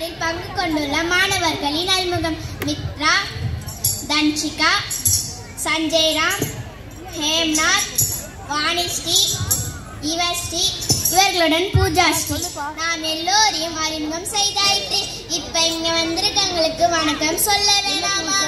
பாடத்தில் பங்கு கொண்டுள்ள மாணவர்களின் அறிமுகம். மித்ரா, தன்ஷிகா, சஞ்சய் ராம், ஹேம்நாத், வாணிஸ்ரீ, யுவஸ்ரீ, இவர்களுடன் பூஜாஸ்ரீ. நாம் எல்லோரையும் அறிமுகம் செய்தாயிற்று. இப்ப இங்க வந்திருக்கவங்களுக்கு வணக்கம் சொல்ல வேணாமா?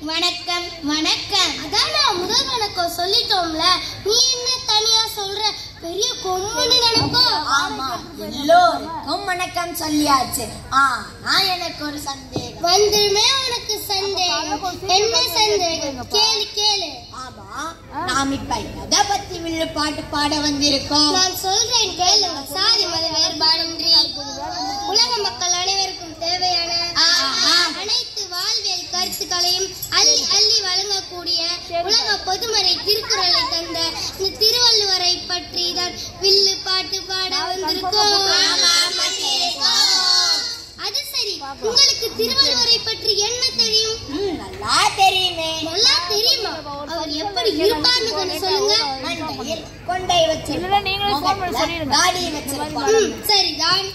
வணக்கம் வணக்கம். அதான் நான் முதல் வணக்கம் சொல்லிட்டோம்ல, நீ என்ன தனியா சொல்ற? பெரிய கொம்முன்னு நினைப்போம். ஆமா, எல்லோருக்கும் வணக்கம் சொல்லியாச்சு. ஆனா எனக்கு ஒரு சந்தேகம் வந்துமே. உனக்கு சந்தேகம்? என்ன சந்தேகம்? கேளு கேளு. ஆமா, நாம் இப்ப எதை பத்தி வில்லு பாட்டு பாட வந்திருக்கோம்? நான் சொல்றேன் கேளு. சாதி மத வேறுபாடின்றி உலக மக்கள் அனைவருக்கும் தேவையான அனைத்து வாழ்வியல் கருத்துக்களையும் அள்ளி அள்ளி வழங்கக்கூடிய உலக பொதுமறை திருக்குறளை தந்த இந்த திருவள்ளுவரை பற்றி தான் வில்லு பாட்டு பாட வந்திருக்கோம். அது சரி, உங்களுக்கு திருவள்ளுவரை பற்றி என்ன தெரியும்? நல்லா தெரியுமே. நல்லா தெரியுமா? அவர் எப்படி இருப்பார்னு கொஞ்சம் சொல்லுங்க. கொண்டை வச்சிருப்பார், சரிதான்.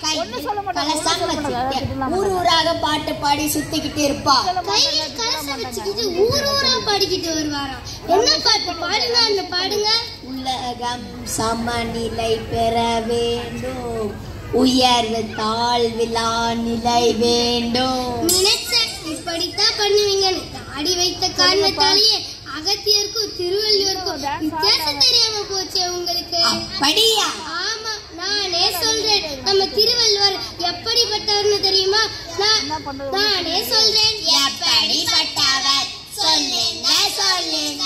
கலசம் வச்சுக்கிட்டு ஊர் ஊராக பாட்டு பாடி சுத்திக்கிட்டு இருப்பார். கையில் கலசம் வச்சுக்கிட்டு ஊர் ஊரா பாடிக்கிட்டு வருவாராம். என்ன பாட்டு பாடுங்க? அந்த பாடுங்க. உலகம் சமநிலை பெற வேண்டும், உயர்வு தாழ்விலா நிலை வேண்டும். நினைச்சேன் இப்படித்தான் பண்ணுவீங்கன்னு. தாடி வைத்த காரணத்தாலேயே அகத்தியருக்கும் திருவள்ளுவருக்கும் வித்தியாசம் தெரியாம போச்சு உங்களுக்கு. அப்படியா? ஆமா, நானே சொல்றேன். நம்ம திருவள்ளுவர் எப்படிப்பட்டவர்னு தெரியுமா? நானே சொல்றேன். எப்படிப்பட்டவர்? சொல்லுங்க சொல்லுங்க.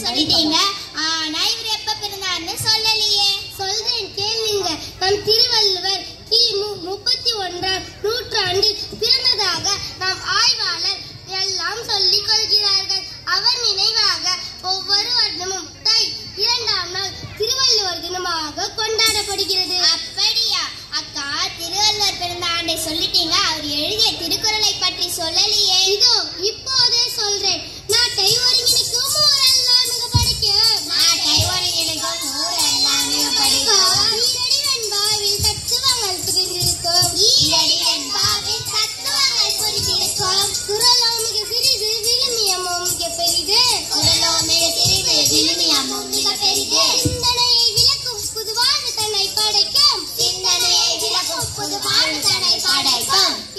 சொல்லிட்டீங்க. ஆனா இவர் எப்ப பிறந்தார்னு சொல்லலையே. சொல்றேன் கேளுங்க. நம் திருவள்ளுவர் கிமு 31ஆம் நூற்றாண்டில் பிறந்ததாக நாம் ஆய்வாளர் எல்லாம் சொல்லிக் கொள்கிறார்கள். அவர் நினைவாக ஒவ்வொரு வருடமும் தை 2ஆம் நாள் திருவள்ளுவர் தினமாக கொண்டாடப்படுகிறது. அப்படியா அக்கா? திருவள்ளுவர் பிறந்த ஆண்டை சொல்லிட்டீங்க, அவர் எழுதிய திருக்குறளை பற்றி சொல்லலையே. இதோ இப்போதே சொல்றேன். நாட்டை ஒருங்கிணைக்கும்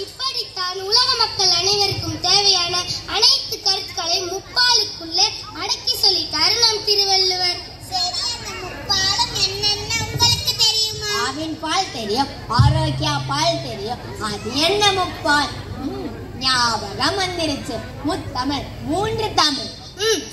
இப்படித்தான் உலக மக்கள் அனைவருக்கும் தேவையான அனைத்து கருத்துக்களை முப்பாலுக்குள்ளே அடக்கி சொல்லிட்டாரு நம் திருவள்ளுவர். முப்பாலும் என்னென்ன உங்களுக்கு தெரியுமா? ஆவின் பால் தெரியும், ஆரோக்கிய பால் தெரியும். அது என்ன முப்பால்? ஞாபகம் வந்துருச்சு. முத்தமிழ், 3 தமிழ்.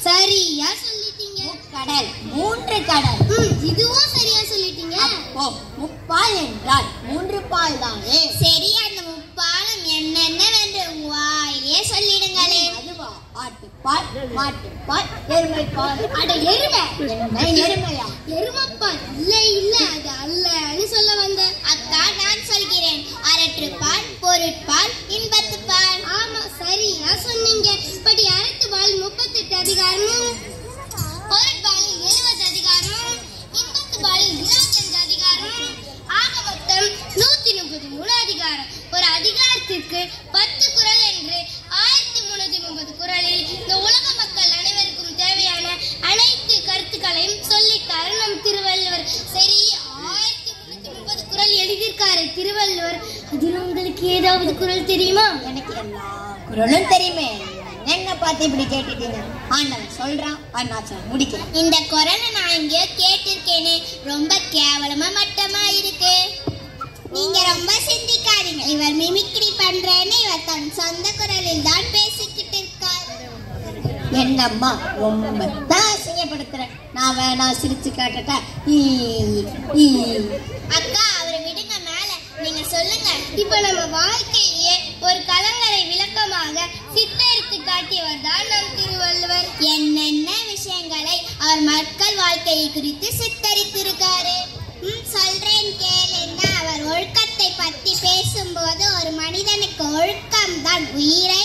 சரியா சொல்லிட்டீங்க. கடல், 3 கடல். இதுவும் சரியா சொல்லிட்டீங்க. அப்போ முப்பால் என்றால் 3 பால் தானே? சரி, அந்த முப்பாலும் என்னென்னவென்று வாயே சொல்லிடுங்களே. அதுவா? ஆட்டுப்பால், மாட்டுப்பால், எருமைப்பால். அட எருமை? என்ன எருமையா? எருமைப்பால் இல்ல இல்ல, அது அல்லன்னு சொல்ல வந்த. அக்கா நான் சொல்கிறேன். அரற்றுப்பால், பொருட்பால், இன்பத்துப்பால். ஆமா, சரியா சொன்னீங்க. படி அறத்துப்பால் 38 அதிகாரமும், பொருட்பாலில் 70 அதிகாரமும், இன்பத்துப்பாலில் 25 அதிகாரமும், ஆக மொத்தம் 133 அதிகாரம். ஒரு அதிகாரத்திற்கு 10 குறள் என்று 1330 குறளில் திருவள்ளுவர். அதில் உங்களுக்கு ஏதாவது குறள் தெரியுமா? எனக்கு எல்லா குறளும் தெரியுமே. என்ன பார்த்து இப்படி கேட்டுட்டீங்க? ஆண்டவன் சொல்றான், அண்ணாச்சல் முடிக்கிறேன். இந்த குறளை நான் எங்கேயோ கேட்டிருக்கேனே, ரொம்ப கேவலமா மட்டமா இருக்கு. நீங்க ரொம்ப சிந்திக்காதீங்க. இவர் மிமிக்ரி பண்றேன்னு இவர் தன் சொந்த குரலில் தான் பேசிக்கிட்டு இருக்கார். என்னம்மா ரொம்ப தான் அசிங்கப்படுத்துறேன். நான் வேணா சிரிச்சு காட்டட்டா? அக்கா, அவரை விடுங்க. மேல நீங்க சொல்லுங்க. இப்ப நம்ம வாழ்க்கையே ஒரு கலங்கரை விளக்கமாக சித்தரித்து காட்டியவர் தான் நம் திருவள்ளுவர். என்னென்ன விஷயங்களை அவர் மக்கள் வாழ்க்கையை குறித்து சித்தரித்திருக்காரு. சொல்றேன் கேளுங்க. அவர் ஒழுக்கத்தை பத்தி பேசும்போது ஒரு மனிதனுக்கு ஒழுக்கம் தான் உயிரை